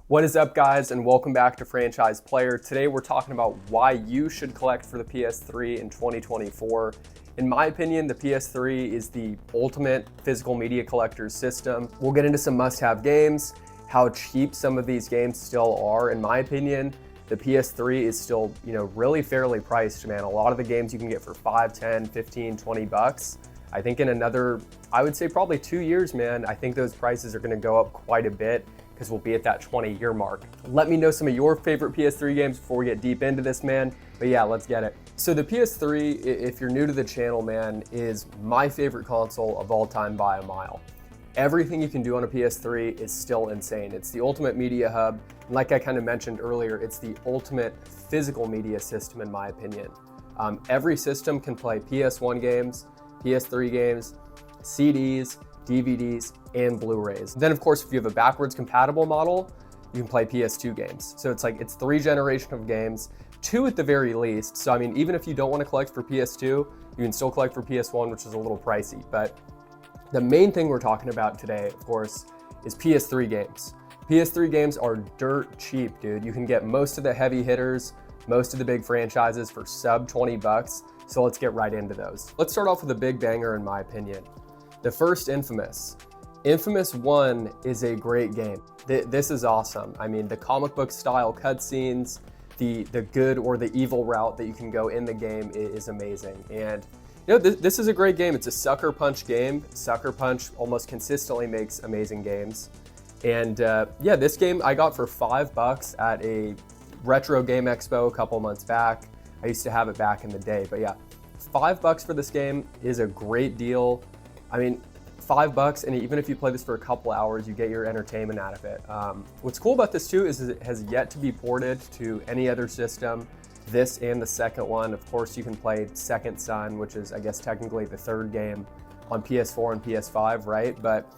What is up, guys, and welcome back to Franchise Player. Today we're talking about why you should collect for the PS3 in 2024. In my opinion, the PS3 is the ultimate physical media collector's system. We'll get into some must-have games, how cheap some of these games still are. In my opinion, the PS3 is still, really fairly priced, man. A lot of the games you can get for 5, 10, 15, 20 bucks. I think in another, I would say probably 2 years, man, I think those prices are gonna go up quite a bit because we'll be at that 20-year mark. Let me know some of your favorite PS3 games before we get deep into this, man. But yeah, let's get it. So the PS3, if you're new to the channel, man, is my favorite console of all time by a mile. Everything you can do on a PS3 is still insane. It's the ultimate media hub. And like I kind of mentioned earlier, it's the ultimate physical media system in my opinion. Every system can play PS1 games, PS3 games, CDs, DVDs, and Blu-rays. Then of course, if you have a backwards compatible model, you can play PS2 games. So it's 3 generations of games, 2 at the very least. So I mean, even if you don't want to collect for PS2, you can still collect for PS1, which is a little pricey. But the main thing we're talking about today, of course, is PS3 games. PS3 games are dirt cheap, dude. You can get most of the heavy hitters, most of the big franchises for sub 20 bucks. So let's get right into those. Let's start off with a big banger in my opinion. The first, Infamous. Infamous 1 is a great game. This is awesome. I mean, the comic book style cutscenes, the good or the evil route that you can go in the game is amazing. And this is a great game. It's a sucker punch game. Sucker Punch almost consistently makes amazing games. And yeah, this game I got for $5 at a retro game expo a couple months back. I used to have it back in the day, but yeah, $5 for this game is a great deal. I mean, $5, and even if you play this for a couple hours, you get your entertainment out of it. What's cool about this too is it has yet to be ported to any other system. This and the second one. Of course, you can play Second Son, which is, I guess, technically the third game on PS4 and PS5, right? But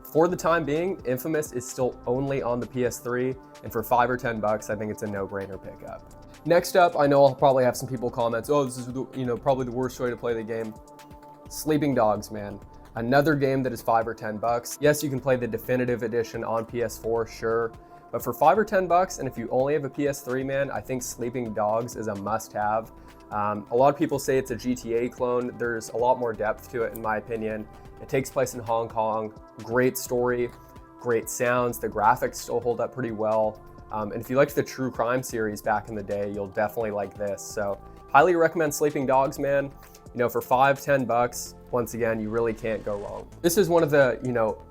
for the time being, Infamous is still only on the PS3, and for 5 or 10 bucks, I think it's a no-brainer pickup. Next up, I know I'll probably have some people comment, oh, this is probably the worst way to play the game. Sleeping Dogs, man. Another game that is 5 or 10 bucks. Yes, you can play the definitive edition on PS4, sure. But for 5 or 10 bucks, and if you only have a PS3, man, I think Sleeping Dogs is a must-have. A lot of people say it's a GTA clone. There's a lot more depth to it, in my opinion. It takes place in Hong Kong. Great story, great sounds. The graphics still hold up pretty well. And if you liked the True Crime series back in the day, you'll definitely like this. So highly recommend Sleeping Dogs, man. For 5, 10 bucks, once again, you really can't go wrong. This is one of the,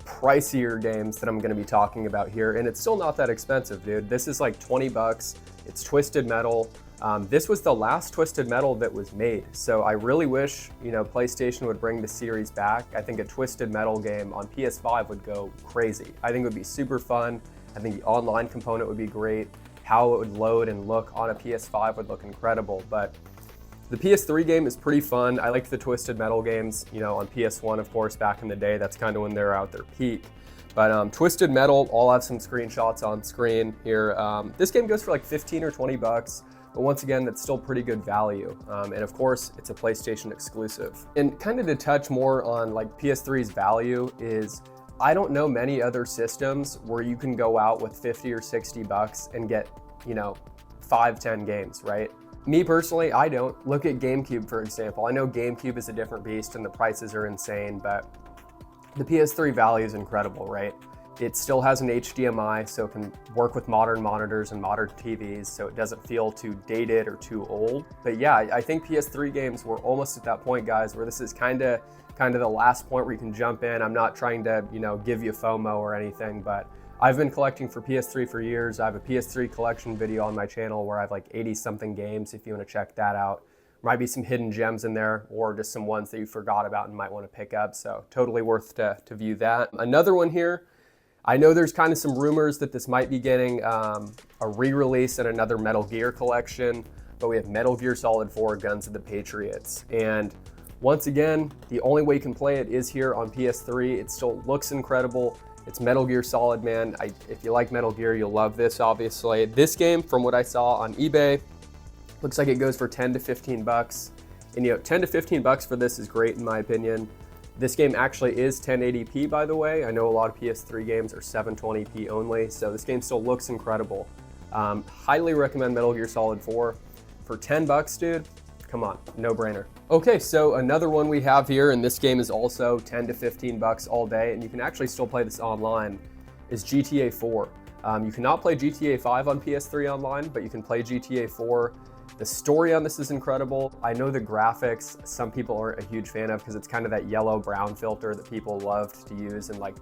pricier games that I'm gonna be talking about here, and it's still not that expensive, dude. This is like 20 bucks. It's Twisted Metal. This was the last Twisted Metal that was made. So I really wish, PlayStation would bring the series back. I think a Twisted Metal game on PS5 would go crazy. I think it would be super fun. I think the online component would be great. How it would load and look on a PS5 would look incredible, but the PS3 game is pretty fun. I liked the Twisted Metal games, on PS1, of course, back in the day. That's kind of when they're out their peak. But Twisted Metal, I'll have some screenshots on screen here. This game goes for like 15 or 20 bucks, but once again, that's still pretty good value. And of course, it's a PlayStation exclusive. And kind of to touch more on like PS3's value is, I don't know many other systems where you can go out with 50 or 60 bucks and get, 5, 10 games, right? Me personally, I don't. Look at GameCube, for example. I know GameCube is a different beast and the prices are insane, but the PS3 value is incredible, right? It still has an HDMI, so it can work with modern monitors and modern TVs, so it doesn't feel too dated or too old. But yeah, I think PS3 games were almost at that point, guys, where this is kind of the last point where you can jump in. I'm not trying to, give you FOMO or anything, but I've been collecting for PS3 for years. I have a PS3 collection video on my channel where I have like 80 something games if you want to check that out. Might be some hidden gems in there or just some ones that you forgot about and might want to pick up. So totally worth to view that. Another one here, I know there's kind of some rumors that this might be getting a re-release in another Metal Gear collection, but we have Metal Gear Solid 4 Guns of the Patriots. And once again, the only way you can play it is here on PS3. It still looks incredible. It's Metal Gear Solid, man. If you like Metal Gear, you'll love this, obviously. This game, from what I saw on eBay, looks like it goes for 10 to 15 bucks. And 10 to 15 bucks for this is great in my opinion. This game actually is 1080p, by the way. I know a lot of PS3 games are 720p only, so this game still looks incredible. Highly recommend Metal Gear Solid 4. For 10 bucks, dude, come on, no brainer. Okay, so another one we have here, and this game is also 10 to 15 bucks all day, and you can actually still play this online, is GTA 4. You cannot play GTA 5 on PS3 online, but you can play GTA 4. The story on this is incredible. I know the graphics, some people aren't a huge fan of because it's kind of that yellow-brown filter that people loved to use in like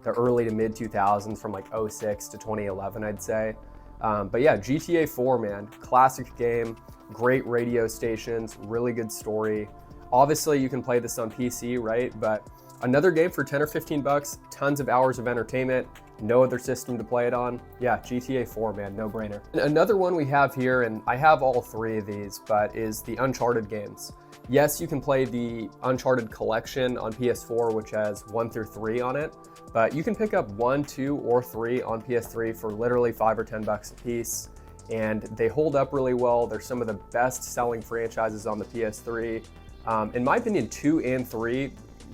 the early to mid 2000s from like 06 to 2011, I'd say. But yeah, GTA 4, man, classic game, great radio stations, really good story. Obviously, you can play this on PC, right? But another game for 10 or 15 bucks, tons of hours of entertainment, no other system to play it on. Yeah, GTA 4, man, no brainer. Another one we have here, and I have all three of these, but is the Uncharted games. Yes, you can play the Uncharted collection on PS4, which has 1 through 3 on it, but you can pick up 1, 2, or 3 on PS3 for literally 5 or 10 bucks a piece, and they hold up really well. They're some of the best selling franchises on the PS3. In my opinion, 2 and 3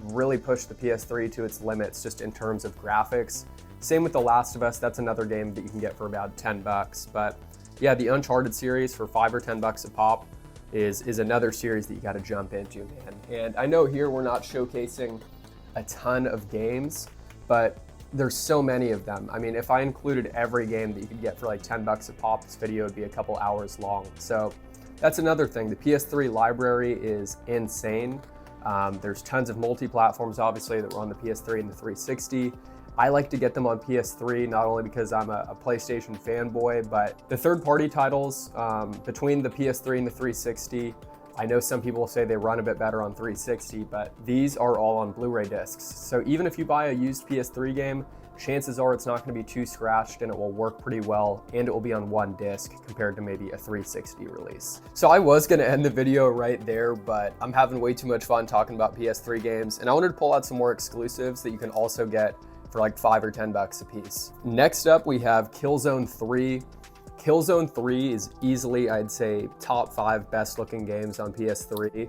really push the PS3 to its limits just in terms of graphics. Same with The Last of Us, that's another game that you can get for about 10 bucks. But yeah, the Uncharted series for 5 or 10 bucks a pop is another series that you gotta jump into, man. And I know here we're not showcasing a ton of games, but there's so many of them. I mean, if I included every game that you could get for like 10 bucks a pop, this video would be a couple hours long. So that's another thing. The PS3 library is insane. There's tons of multi-platforms, obviously, that were on the PS3 and the 360. I like to get them on PS3, not only because I'm a PlayStation fanboy, but the third-party titles between the PS3 and the 360, I know some people say they run a bit better on 360, but these are all on Blu-ray discs. So even if you buy a used PS3 game, chances are it's not going to be too scratched and it will work pretty well, and it will be on one disc compared to maybe a 360 release. So I was going to end the video right there, but I'm having way too much fun talking about PS3 games, and I wanted to pull out some more exclusives that you can also get for like 5 or 10 bucks a piece. Next up, we have Killzone 3. Killzone 3 is easily, I'd say, top 5 best looking games on PS3.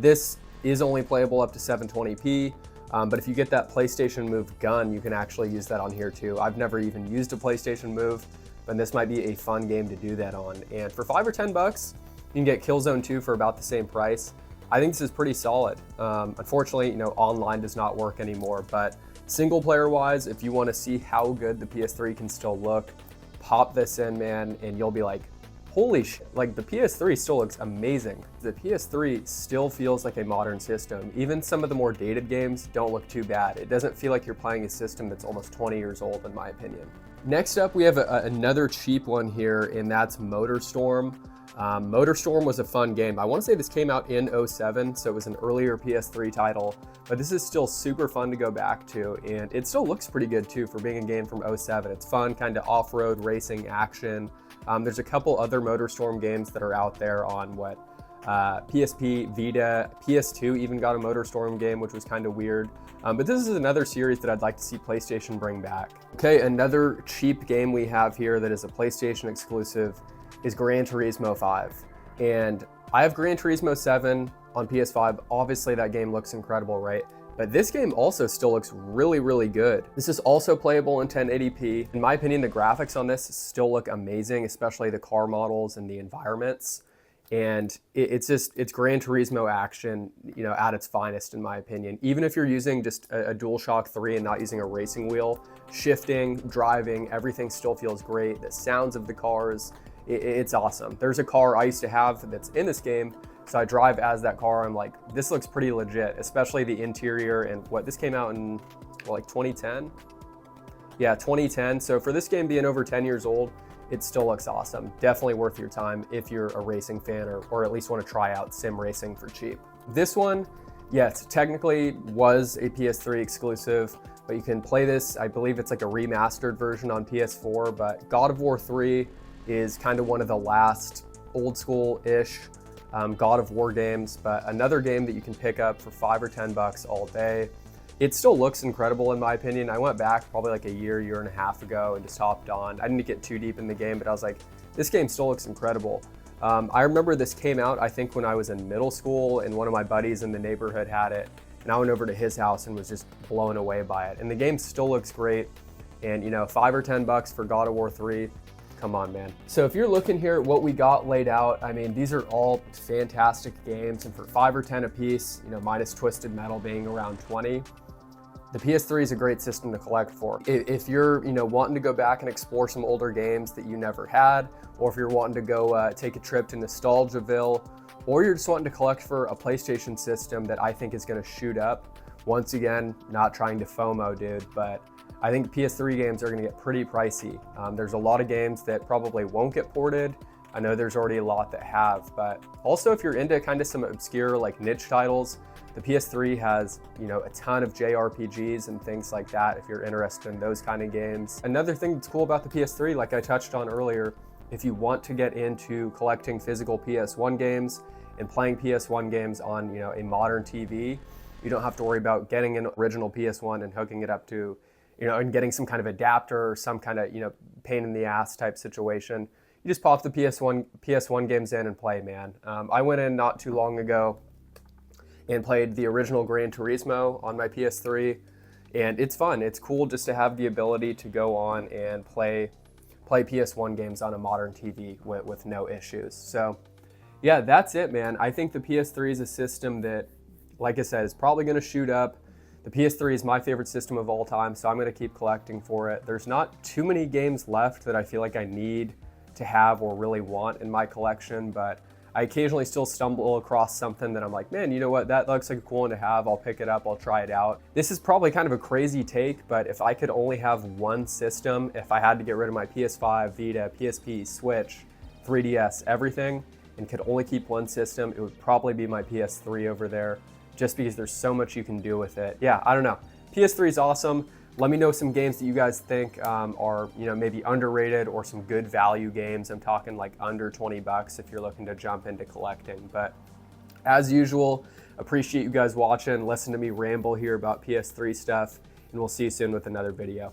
This is only playable up to 720p, but if you get that PlayStation Move gun, you can actually use that on here too. I've never even used a PlayStation Move, but this might be a fun game to do that on. And for 5 or 10 bucks, you can get Killzone 2 for about the same price. I think this is pretty solid. Unfortunately, online does not work anymore, but single player wise, if you want to see how good the PS3 can still look, pop this in, man, and you'll be like, holy shit, like the PS3 still looks amazing. The PS3 still feels like a modern system. Even some of the more dated games don't look too bad. It doesn't feel like you're playing a system that's almost 20 years old, in my opinion. Next up, we have another cheap one here, and that's MotorStorm. MotorStorm was a fun game. I want to say this came out in 07, so it was an earlier PS3 title, but this is still super fun to go back to, and it still looks pretty good too for being a game from 07. It's fun, kind of off-road racing action. There's a couple other MotorStorm games that are out there on PSP, Vita, PS2 even got a MotorStorm game, which was kind of weird. But this is another series that I'd like to see PlayStation bring back. Okay, another cheap game we have here that is a PlayStation exclusive is Gran Turismo 5. And I have Gran Turismo 7 on PS5. Obviously that game looks incredible, right? But this game also still looks really, really good. This is also playable in 1080p. In my opinion, the graphics on this still look amazing, especially the car models and the environments. And it's Gran Turismo action, at its finest, in my opinion. Even if you're using just a DualShock 3 and not using a racing wheel, shifting, driving, everything still feels great. The sounds of the cars, it's awesome. There's a car I used to have that's in this game, so I drive as that car. I'm like, this looks pretty legit, especially the interior. And this came out in like 2010? Yeah, 2010. So for this game being over 10 years old, it still looks awesome. Definitely worth your time if you're a racing fan or at least want to try out sim racing for cheap. This one, yes, technically was a PS3 exclusive, but you can play this, I believe it's like a remastered version on PS4, but God of War 3 is kind of one of the last old school-ish God of War games, but another game that you can pick up for 5 or 10 bucks all day. It still looks incredible in my opinion. I went back probably like a year and a half ago and just hopped on. I didn't get too deep in the game, but I was like, this game still looks incredible. I remember this came out, I think when I was in middle school, and one of my buddies in the neighborhood had it. and I went over to his house and was just blown away by it. And the game still looks great. And you know, $5 or $10 for God of War 3, come on, man. So if you're looking here at what we got laid out, I mean, these are all fantastic games, and for 5 or 10 a piece, you know, minus Twisted Metal being around 20, the PS3 is a great system to collect for. If you're, you know, wanting to go back and explore some older games that you never had, or if you're wanting to go take a trip to Nostalgiaville, or you're just wanting to collect for a PlayStation system that I think is going to shoot up. Once again, not trying to FOMO, dude, but I think PS3 games are going to get pretty pricey. There's a lot of games that probably won't get ported. I know there's already a lot that have, but also if you're into kind of some obscure like niche titles, the PS3 has, you know, a ton of JRPGs and things like that if you're interested in those kind of games. Another thing that's cool about the PS3, like I touched on earlier, if you want to get into collecting physical PS1 games and playing PS1 games on, you know, a modern TV, you don't have to worry about getting an original PS1 and hooking it up to, you know, and getting some kind of adapter or some kind of, you know, pain in the ass type situation. You just pop the PS1 games in and play, man. I went in not too long ago and played the original Gran Turismo on my PS3, and it's fun. It's cool just to have the ability to go on and play PS1 games on a modern TV with no issues. So yeah, that's it, man. I think the PS3 is a system that, like I said, is probably going to shoot up. The PS3 is my favorite system of all time, so I'm going to keep collecting for it. There's not too many games left that I feel like I need to have or really want in my collection, but I occasionally still stumble across something that I'm like, man, you know what, that looks like a cool one to have. I'll pick it up, I'll try it out. This is probably kind of a crazy take, but if I could only have one system, if I had to get rid of my PS5, Vita, PSP, Switch, 3DS, everything, and could only keep one system, it would probably be my PS3 over there, just because there's so much you can do with it. Yeah, I don't know. PS3 is awesome. Let me know some games that you guys think are, you know, maybe underrated or some good value games. I'm talking like under $20 if you're looking to jump into collecting. But as usual, appreciate you guys watching. Listen to me ramble here about PS3 stuff, and we'll see you soon with another video.